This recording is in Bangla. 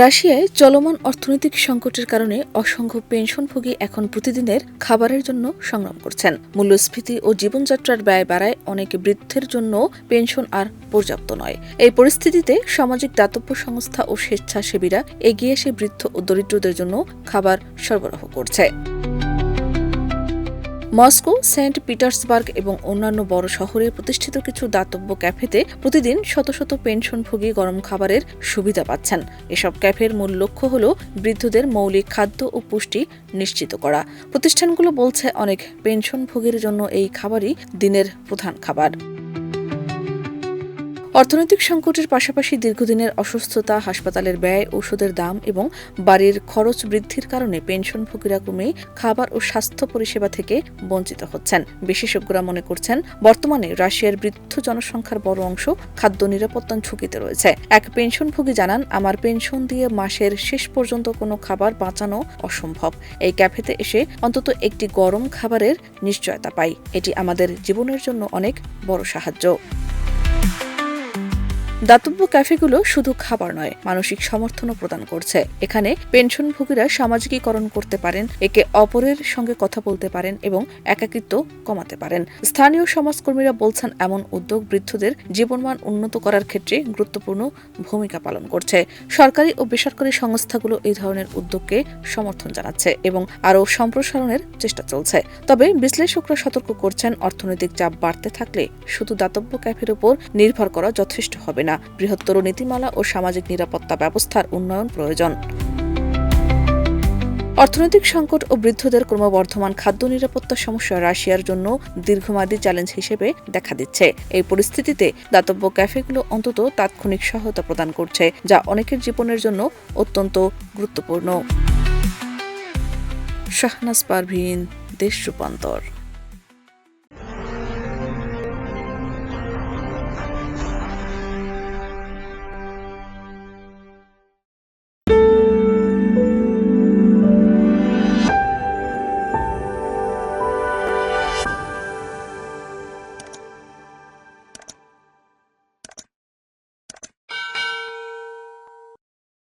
রাশিয়ায় চলমান অর্থনৈতিক সংকটের কারণে অসংখ্য পেনশনভোগী এখন প্রতিদিনের খাবারের জন্য সংগ্রাম করছেন। মূল্যস্ফীতি ও জীবনযাত্রার ব্যয় বাড়ায় অনেক বৃদ্ধের জন্য পেনশন আর পর্যাপ্ত নয়। এই পরিস্থিতিতে সামাজিক দাতব্য সংস্থা ও স্বেচ্ছাসেবীরা এগিয়ে এসে বৃদ্ধ ও দরিদ্রদের জন্য খাবার সরবরাহ করছে। মস্কো, সেন্ট পিটার্সবার্গ এবং অন্যান্য বড় শহরে প্রতিষ্ঠিত কিছু দাতব্য ক্যাফেতে প্রতিদিন শত শত পেনশনভোগী গরম খাবারের সুবিধা পাচ্ছেন। এসব ক্যাফের মূল লক্ষ্য হল বৃদ্ধদের মৌলিক খাদ্য ও পুষ্টি নিশ্চিত করা। প্রতিষ্ঠানগুলো বলছে অনেক পেনশনভোগীর জন্য এই খাবারই দিনের প্রধান খাবার। অর্থনৈতিক সংকটের পাশাপাশি দীর্ঘদিনের অসুস্থতা, হাসপাতালের ব্যয়, ওষুধের দাম এবং বাড়ির খরচ বৃদ্ধির কারণে পেনশনভোগীরা ক্রমেই খাবার ও স্বাস্থ্য পরিষেবা থেকে বঞ্চিত হচ্ছেন। বিশেষজ্ঞরা মনে করছেন, বর্তমানে রাশিয়ার বৃদ্ধ জনসংখ্যার বড় অংশ খাদ্য নিরাপত্তার ঝুঁকিতে রয়েছে। এক পেনশনভোগী জানান, আমার পেনশন দিয়ে মাসের শেষ পর্যন্ত কোনো খাবার বাঁচানো অসম্ভব। এই ক্যাফেতে এসে অন্তত একটি গরম খাবারের নিশ্চয়তা পাই। এটি আমাদের জীবনের জন্য অনেক বড় সাহায্য। দাতব্য ক্যাফেগুলো শুধু খাবার নয়, মানসিক সমর্থনও প্রদান করছে। এখানে পেনশনভোগীরা সামাজিকীকরণ করতে পারেন, একে অপরের সঙ্গে কথা বলতে পারেন এবং একাকিত্ব কমাতে পারেন। স্থানীয় সমাজকর্মীরা বলছেন, এমন উদ্যোগ বৃদ্ধদের জীবনমান উন্নত করার ক্ষেত্রে গুরুত্বপূর্ণ ভূমিকা পালন করছে। সরকারি ও বেসরকারি সংস্থাগুলো এই ধরনের উদ্যোগকে সমর্থন জানাচ্ছে এবং আরও সম্প্রসারণের চেষ্টা চলছে। তবে বিশ্লেষকরা সতর্ক করছেন, অর্থনৈতিক চাপ বাড়তে থাকলে শুধু দাতব্য ক্যাফের উপর নির্ভর করা যথেষ্ট হবে না। বৃহত্তর নীতিমালা ও সামাজিক নিরাপত্তা ব্যবস্থার উন্নয়ন প্রয়োজন। অর্থনৈতিক সংকট ও বৃদ্ধদের ক্রমবর্ধমান খাদ্য নিরাপত্তা সমস্যা রাশিয়ার জন্য দীর্ঘমেয়াদী চ্যালেঞ্জ হিসেবে দেখা দিচ্ছে। এই পরিস্থিতিতে দাতব্য ক্যাফেগুলো অন্তত তাৎক্ষণিক সহায়তা প্রদান করছে, যা অনেকের জীবনের জন্য অত্যন্ত গুরুত্বপূর্ণ। শাহনাজ পারভীন, দেশ রূপান্তর।